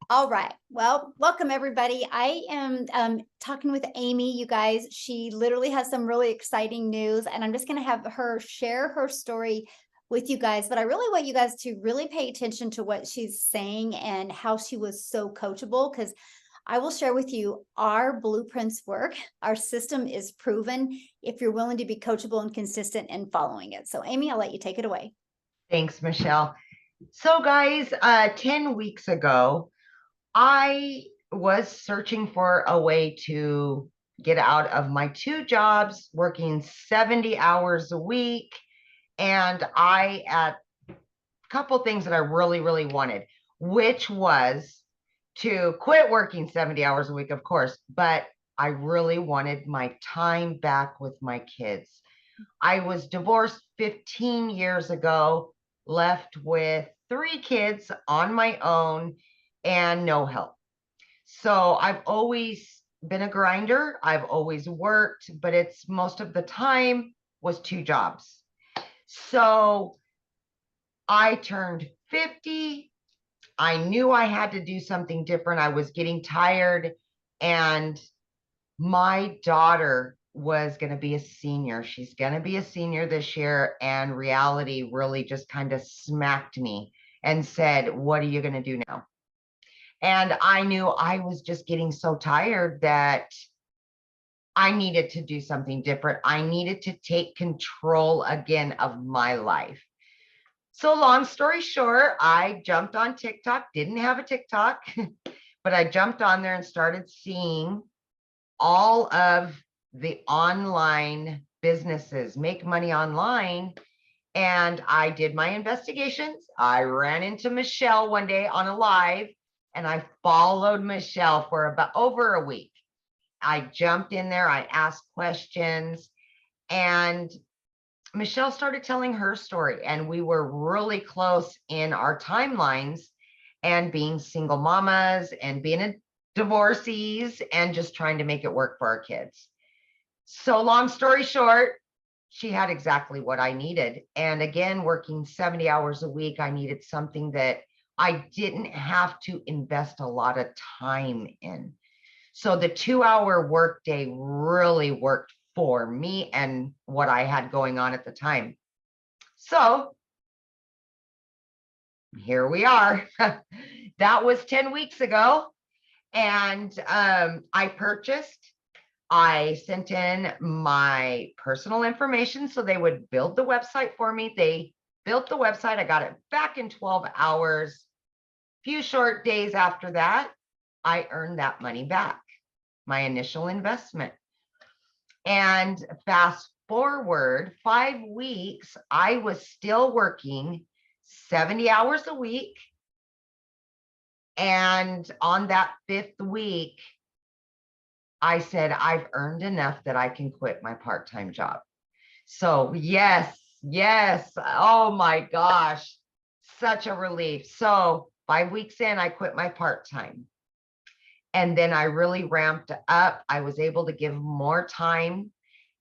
All right. Well, welcome everybody. I am talking with Amy, you guys. She literally has some really exciting news, and I'm just going to have her share her story with you guys. But I really want you guys to really pay attention to what she's saying and how she was so coachable, because I will share with you our blueprints work. Our system is proven if you're willing to be coachable and consistent in following it. So Amy, I'll let you take it away. Thanks, Michelle. So guys, 10 weeks ago, I was searching for a way to get out of my 2 jobs, working 70 hours a week. And I had a couple things that I really, really wanted, which was to quit working 70 hours a week, of course, but I really wanted my time back with my kids. I was divorced 15 years ago, left with 3 kids on my own and no help. So I've always been a grinder. I've always worked, but it's most of the time was 2 jobs. So I turned 50. I knew I had to do something different. I was getting tired, and my daughter was going to be a senior. She's going to be a senior this year, and reality really just kind of smacked me and said, what are you going to do now? And I knew I was just getting so tired that I needed to do something different. I needed to take control again of my life. So long story short, I jumped on TikTok, didn't have a TikTok, but I jumped on there and started seeing all of the online businesses make money online. And I did my investigations. I ran into Michelle one day on a live, and I followed Michelle for about over a week. I jumped in there, I asked questions, and Michelle started telling her story, and we were really close in our timelines, and being single mamas and being a divorcees and just trying to make it work for our kids. So long story short, she had exactly what I needed. And again, working 70 hours a week, I needed something that I didn't have to invest a lot of time in. So the 2-hour workday really worked for me and what I had going on at the time. So here we are. That was 10 weeks ago. And I sent in my personal information so they would build the website for me. They built the website. I got it back in 12 hours. Few short days after that, I earned that money back, my initial investment. And fast forward 5 weeks, I was still working 70 hours a week. And on that 5th week, I said, I've earned enough that I can quit my part-time job. So yes. Oh my gosh, such a relief. So 5 weeks in, I quit my part-time. And then I really ramped up. I was able to give more time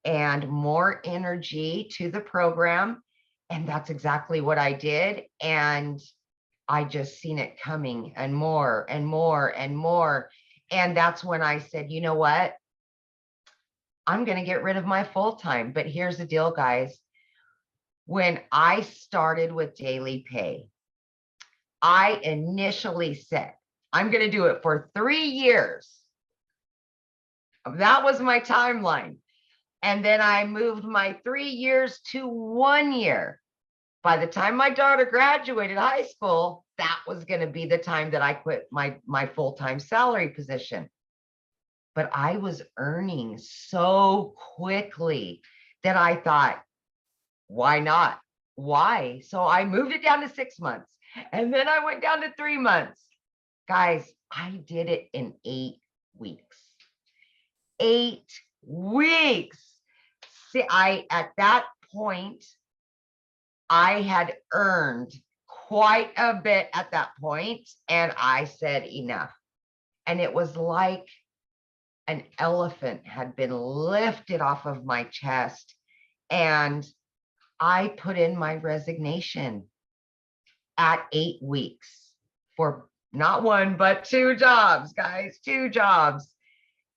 and more energy to the program. And that's exactly what I did. And I just seen it coming, and more and more and more. And that's when I said, you know what? I'm going to get rid of my full-time. But here's the deal, guys. When I started with daily pay, I initially said, I'm going to do it for 3 years. That was my timeline. And then I moved my 3 years to 1 year. By the time my daughter graduated high school, that was going to be the time that I quit my full-time salary position. But I was earning so quickly that I thought, why not? Why? So I moved it down to 6 months, and then I went down to 3 months. Guys, I did it in 8 weeks. 8 weeks. See, at that point, I had earned quite a bit at that point, and I said enough. And it was like an elephant had been lifted off of my chest, and I put in my resignation at 8 weeks for not one, but 2 jobs, guys, 2 jobs.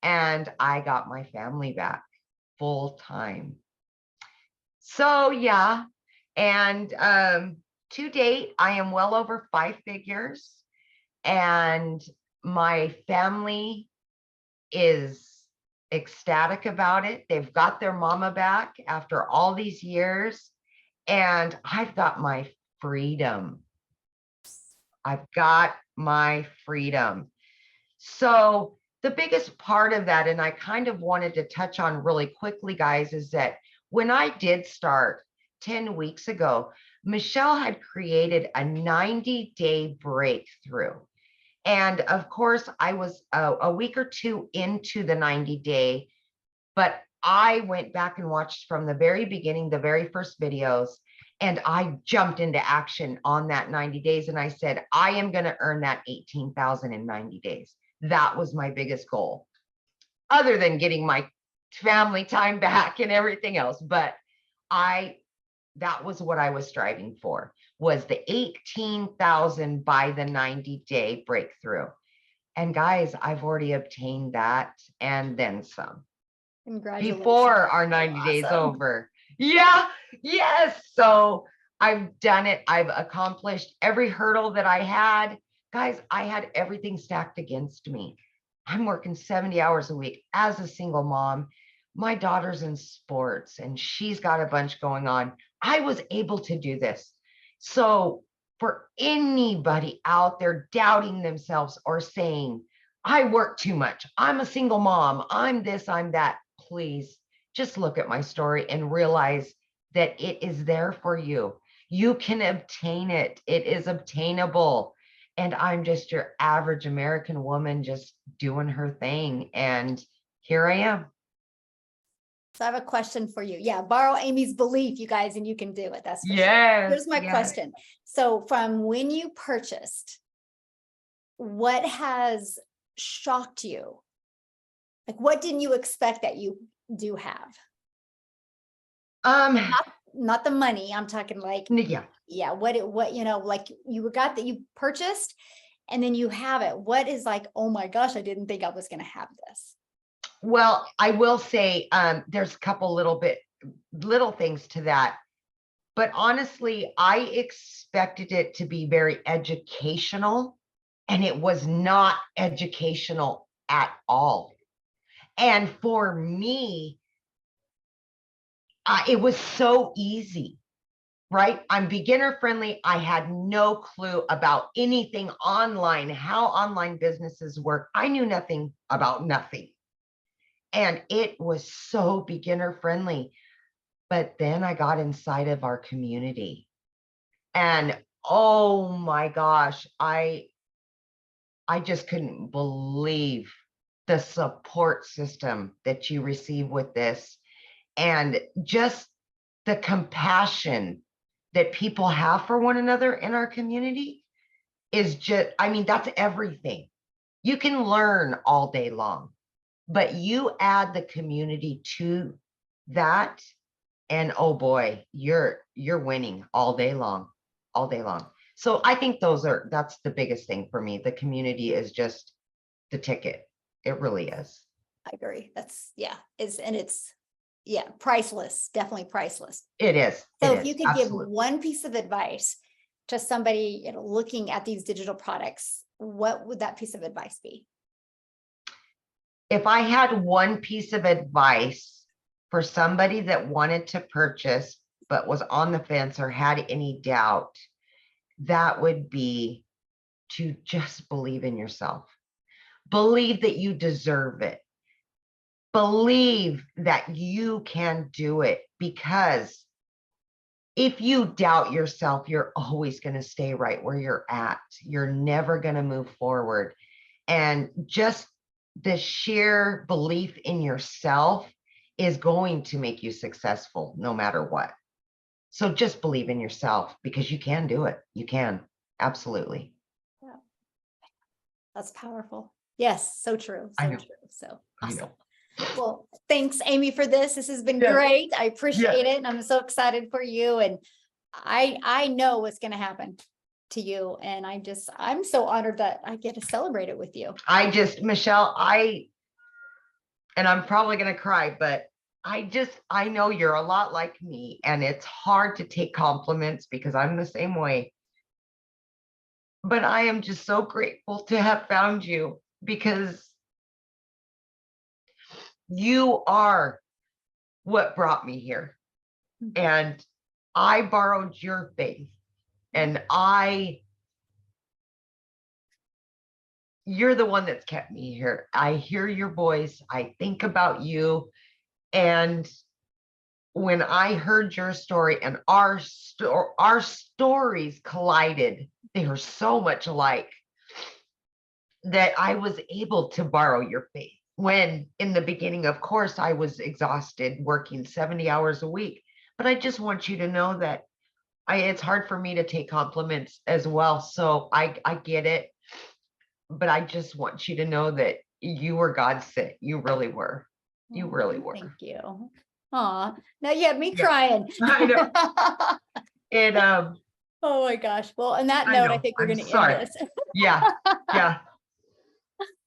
And I got my family back full time. So yeah. And to date, I am well over 5 figures, and my family is ecstatic about it. They've got their mama back after all these years, and I've got my freedom. I've got my freedom. So the biggest part of that, and I kind of wanted to touch on really quickly, guys, is that when I did start 10 weeks ago, Michelle had created a 90-day breakthrough. And of course, I was a week or two into the 90-day, but I went back and watched from the very beginning, the very first videos, and I jumped into action on that 90 days. And I said, I am going to earn that 18,000 in 90 days. That was my biggest goal, other than getting my family time back and everything else. But that was what I was striving for, was the 18,000 by the 90-day breakthrough. And guys, I've already obtained that and then some Congratulations. before our 90 days over. Yeah, yes. So I've done it. I've accomplished every hurdle that I had. Guys, I had everything stacked against me. I'm working 70 hours a week as a single mom. My daughter's in sports and she's got a bunch going on. I was able to do this. So for anybody out there doubting themselves or saying, I work too much, I'm a single mom, I'm this, I'm that, please just look at my story and realize that it is there for you. You can obtain it. It is obtainable. And I'm just your average American woman just doing her thing. And here I am. So I have a question for you. Yeah, borrow Amy's belief, you guys, and you can do it. That's for sure. Yes. Here's my question. So from when you purchased, what has shocked you? Like, what didn't you expect that you do have? Not the money. I'm talking like, yeah. What, like you got that you purchased and then you have it. What is like, oh my gosh, I didn't think I was going to have this. Well, I will say there's a couple little things to that. But honestly, I expected it to be very educational, and it was not educational at all. And for me, it was so easy, right? I'm beginner friendly. I had no clue about anything online, how online businesses work. I knew nothing about nothing. And it was so beginner friendly. But then I got inside of our community and oh my gosh, I just couldn't believe the support system that you receive with this, and just the compassion that people have for one another in our community is just, I mean, that's everything. You can learn all day long, but you add the community to that, and oh boy, you're winning all day long, all day long. So I think that's the biggest thing for me. The community is just the ticket. It really is. I agree. That's it's priceless, definitely priceless. It is. So if you could give one piece of advice to somebody, looking at these digital products, what would that piece of advice be? If I had one piece of advice for somebody that wanted to purchase but was on the fence or had any doubt, that would be to just believe in yourself. Believe that you deserve it. Believe that you can do it, because if you doubt yourself, you're always going to stay right where you're at. You're never going to move forward. And just the sheer belief in yourself is going to make you successful no matter what. So just believe in yourself, because you can do it. You can. Absolutely. Yeah. That's powerful. Yes. So true. So true. So awesome. Well, thanks, Amy, for this. This has been great. I appreciate it. And I'm so excited for you. And I know what's going to happen. to you. And I'm so honored that I get to celebrate it with you. Michelle, and I'm probably going to cry, but I know you're a lot like me, and it's hard to take compliments because I'm the same way. But I am just so grateful to have found you, because you are what brought me here. And I borrowed your faith, and you're the one that's kept me here. I hear your voice. I think about you. And when I heard your story and our stories collided, they were so much alike that I was able to borrow your faith. When in the beginning, of course, I was exhausted working 70 hours a week. But I just want you to know that it's hard for me to take compliments as well. So I get it. But I just want you to know that you were God's sent. You really were. You really were. Thank you. Aw, now you have me Yeah. crying. I know. And Oh my gosh. Well, on that I note, I know. think we're I'm going to end sorry. this. Yeah. Yeah.